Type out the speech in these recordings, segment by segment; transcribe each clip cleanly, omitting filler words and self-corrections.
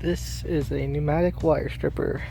This is a pneumatic wire stripper.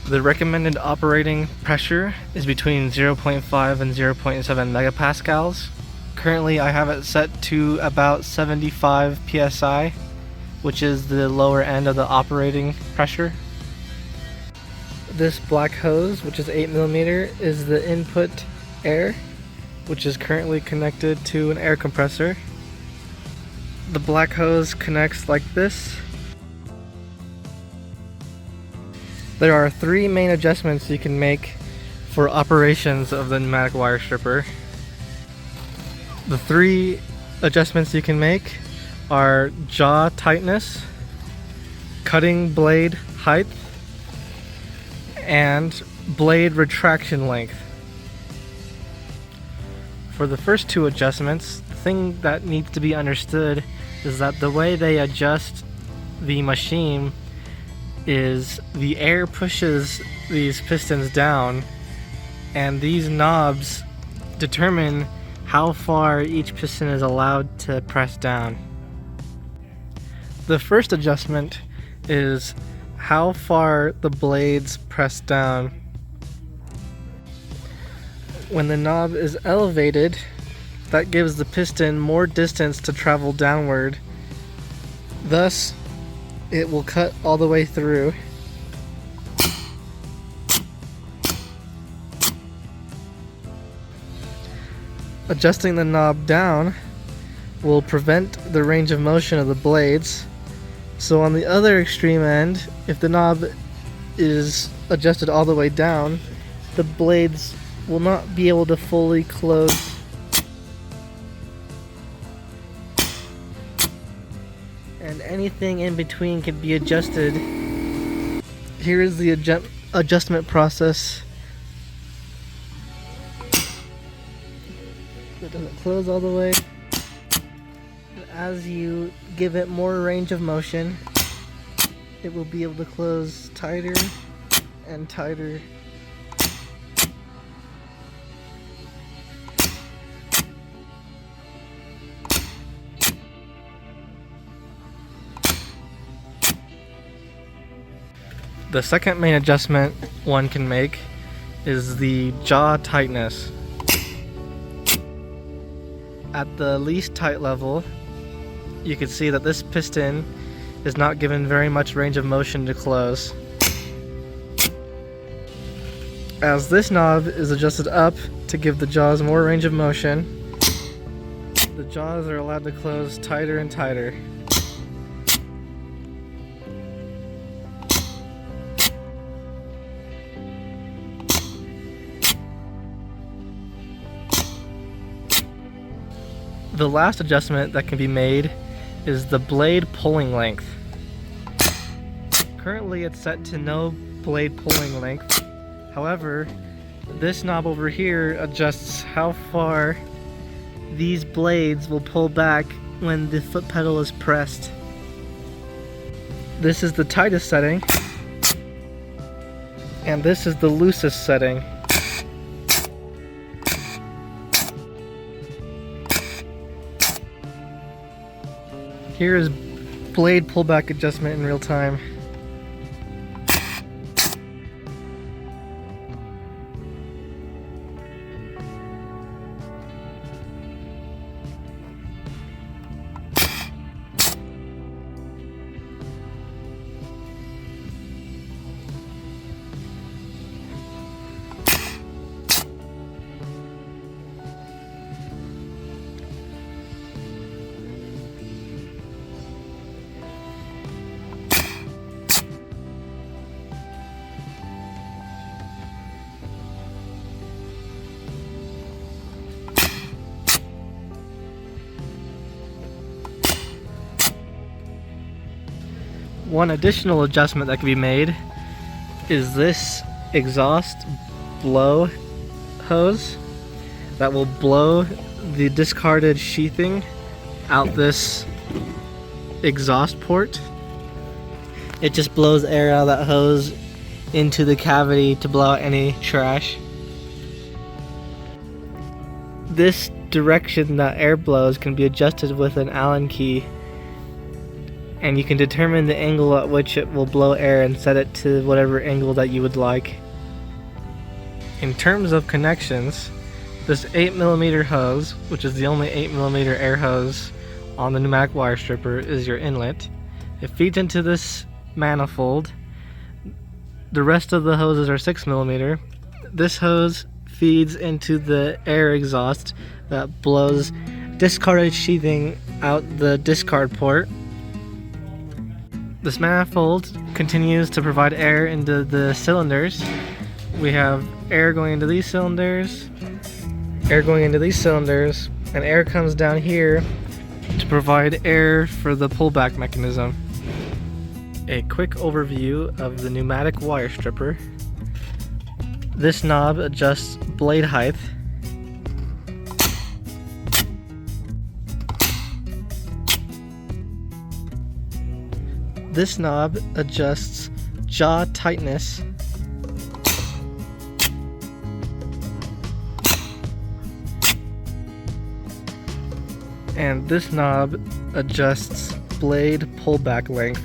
The recommended operating pressure is between 0.5 and 0.7 megapascals. Currently I have it set to about 75 psi, which is the lower end of the operating pressure. This black hose, which is 8mm, is the input air, which is currently connected to an air compressor. The black hose connects like this. There are three main adjustments you can make for operations of the pneumatic wire stripper. The three adjustments you can make are jaw tightness, cutting blade height, and blade retraction length. For the first two adjustments, the thing that needs to be understood is that the way they adjust the machine is the air pushes these pistons down, and these knobs determine how far each piston is allowed to press down. The first adjustment is how far the blades press down. When the knob is elevated, that gives the piston more distance to travel downward. Thus, it will cut all the way through. Adjusting the knob down will prevent the range of motion of the blades. So on the other extreme end, if the knob is adjusted all the way down, the blades will not be able to fully close. And anything in between can be adjusted. Here is the adjustment process. It doesn't close all the way. And as you give it more range of motion, it will be able to close tighter and tighter. The second main adjustment one can make is the jaw tightness. At the least tight level, you can see that this piston is not given very much range of motion to close. As this knob is adjusted up to give the jaws more range of motion, the jaws are allowed to close tighter and tighter. The last adjustment that can be made is the blade pulling length. Currently it's set to no blade pulling length. However, this knob over here adjusts how far these blades will pull back when the foot pedal is pressed. This is the tightest setting, and this is the loosest setting. Here is blade pullback adjustment in real time. One additional adjustment that can be made is this exhaust blow hose that will blow the discarded sheathing out this exhaust port. It just blows air out of that hose into the cavity to blow out any trash. This direction that air blows can be adjusted with an Allen key, and you can determine the angle at which it will blow air and set it to whatever angle that you would like. In terms of connections, this 8mm hose, which is the only 8mm air hose on the pneumatic wire stripper, is your inlet. It feeds into this manifold. The rest of the hoses are 6mm. This hose feeds into the air exhaust that blows discarded sheathing out the discard port. This manifold continues to provide air into the cylinders. We have air going into these cylinders, air going into these cylinders, and air comes down here to provide air for the pullback mechanism. A quick overview of the pneumatic wire stripper. This knob adjusts blade height. This knob adjusts jaw tightness. And this knob adjusts blade pullback length.